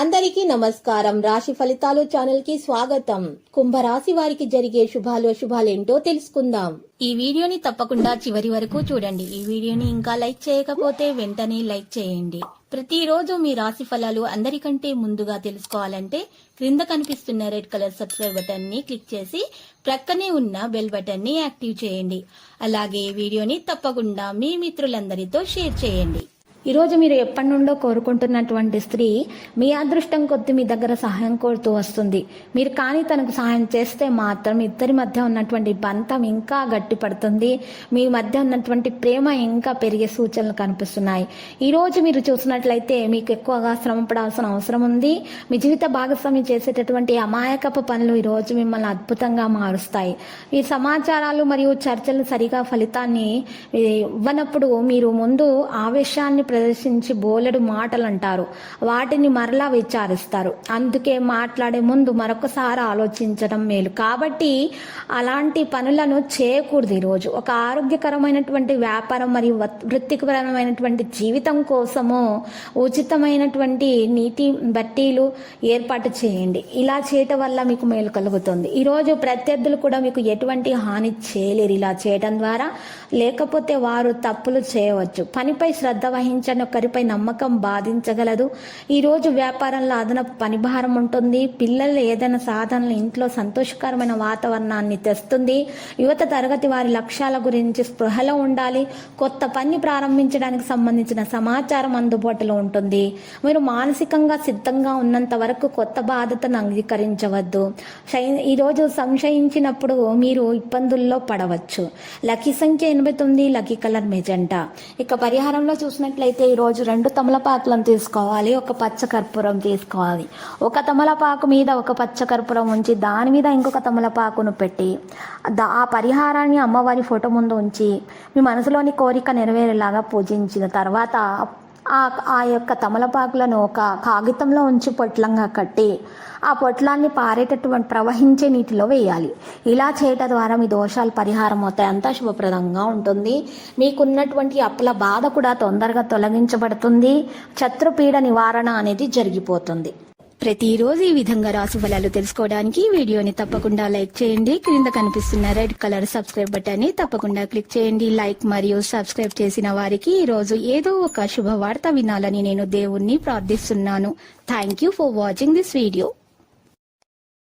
అందరికీ నమస్కారం. రాశి ఫలితాలు ఛానల్ కి స్వాగతం. కుంభరాశి వారికి జరిగే శుభాలేంటో తెలుసుకుందాం. ఈ వీడియోని తప్పకుండా చివరి వరకు చూడండి. ఈ వీడియోని ఇంకా లైక్ చేయకపోతే వెంటనే లైక్ చేయండి. ప్రతిరోజు మీ రాశి ఫలాలు అందరికంటే ముందుగా తెలుసుకోవాలంటే క్రింద కనిపిస్తున్న రెడ్ కలర్ సబ్స్క్రైబ్ బటన్ ని క్లిక్ చేసి ప్రక్కనే ఉన్న బెల్ బటన్ ని యాక్టివ్ చేయండి. అలాగే ఈ వీడియోని తప్పకుండా మీ మిత్రులందరితో షేర్ చేయండి. ఈ రోజు మీరు ఎప్పటి నుండో కోరుకుంటున్నటువంటి స్త్రీ మీ అదృష్టం కొద్ది మీ దగ్గర సహాయం కోరుతూ వస్తుంది. మీరు కానీ తనకు సహాయం చేస్తే మాత్రం ఇద్దరి మధ్య ఉన్నటువంటి బంధం ఇంకా గట్టిపడుతుంది. మీ మధ్య ఉన్నటువంటి ప్రేమ ఇంకా పెరిగే సూచనలు కనిపిస్తున్నాయి. ఈ రోజు మీరు చూసినట్లయితే మీకు ఎక్కువగా శ్రమ పడాల్సిన అవసరం ఉంది. మీ జీవిత భాగస్వామి చేసేటటువంటి అమాయకపు పనులు ఈ రోజు మిమ్మల్ని అద్భుతంగా మారుస్తాయి. ఈ సమాచారాలు మరియు చర్చలు సరిగా ఫలితాన్ని ఇవ్వనప్పుడు మీరు ముందు ఆవేశాన్ని ప్రదర్శించి బోలెడు మాటలు అంటారు. వాటిని మరలా విచారిస్తారు. అందుకే మాట్లాడే ముందు మరొకసారి ఆలోచించడం మేలు. కాబట్టి అలాంటి పనులను చేయకూడదు. ఈరోజు ఒక ఆరోగ్యకరమైనటువంటి వ్యాపారం మరియు వృత్తిపరమైనటువంటి జీవితం కోసము ఉచితమైనటువంటి నీటి బట్టీలు ఏర్పాటు చేయండి. ఇలా చేయటం వల్ల మీకు మేలు కలుగుతుంది. ఈరోజు ప్రత్యర్థులు కూడా మీకు ఎటువంటి హాని చేయలేరు ఇలా చేయడం ద్వారా. లేకపోతే వారు తప్పులు చేయవచ్చు. పనిపై శ్రద్ధ వహించని ఒకరిపై నమ్మకం బాధించగలదు. ఈరోజు వ్యాపారంలో అదనపు పనిభారం ఉంటుంది. పిల్లలు ఏదైనా సాధనలు ఇంట్లో సంతోషకరమైన వాతావరణాన్ని తెస్తుంది. యువత తరగతి వారి లక్ష్యాల గురించి స్పృహలో ఉండాలి. కొత్త పని ప్రారంభించడానికి సంబంధించిన సమాచారం అందుబాటులో ఉంటుంది. మీరు మానసికంగా సిద్ధంగా ఉన్నంత వరకు కొత్త బాధ్యతను అంగీకరించవద్దు. ఈరోజు సంశయించినప్పుడు మీరు ఇబ్బందుల్లో పడవచ్చు. లక్కీ సంఖ్య 89, లక్కీ కలర్ మెజెంటా. ఇక పరిహారంలో చూసినట్లయితే ఈరోజు 2 తమలపాకులను తీసుకోవాలి. ఒక పచ్చ కర్పూరం తీసుకోవాలి. ఒక తమలపాకు మీద ఒక పచ్చ కర్పూరం ఉంచి దాని మీద ఇంకొక తమలపాకును పెట్టి ఆ పరిహారాన్ని అమ్మవారి ఫోటో ముందు ఉంచి మీ మనసులోని కోరిక నెరవేరేలాగా పూజించిన తర్వాత ఆ యొక్క తమలపాకులను ఒక కాగితంలో ఉంచి పొట్లంగా కట్టి ఆ పొట్లాన్ని పారేటటువంటి ప్రవహించే నీటిలో వేయాలి. ఇలా చేయటం ద్వారా మీ దోషాలు పరిహారం అవుతాయి. అంతా శుభప్రదంగా ఉంటుంది. మీకున్నటువంటి అప్పుల బాధ కూడా తొందరగా తొలగించబడుతుంది. శత్రుపీడ నివారణ అనేది జరిగిపోతుంది. ప్రతిరోజు ఈ విధంగా రాశి ఫలాలు తెలుసుకోవడానికి వీడియోని తప్పకుండా లైక్ చేయండి. క్రింద కనిపిస్తున్న రెడ్ కలర్ సబ్స్క్రైబ్ బటన్ ని తప్పకుండా క్లిక్ చేయండి. లైక్ మరియు సబ్స్క్రైబ్ చేసిన వారికి ఈ రోజు ఏదో ఒక శుభవార్త వినాలని నేను దేవుణ్ణి ప్రార్థిస్తున్నాను. Thank you for watching this video.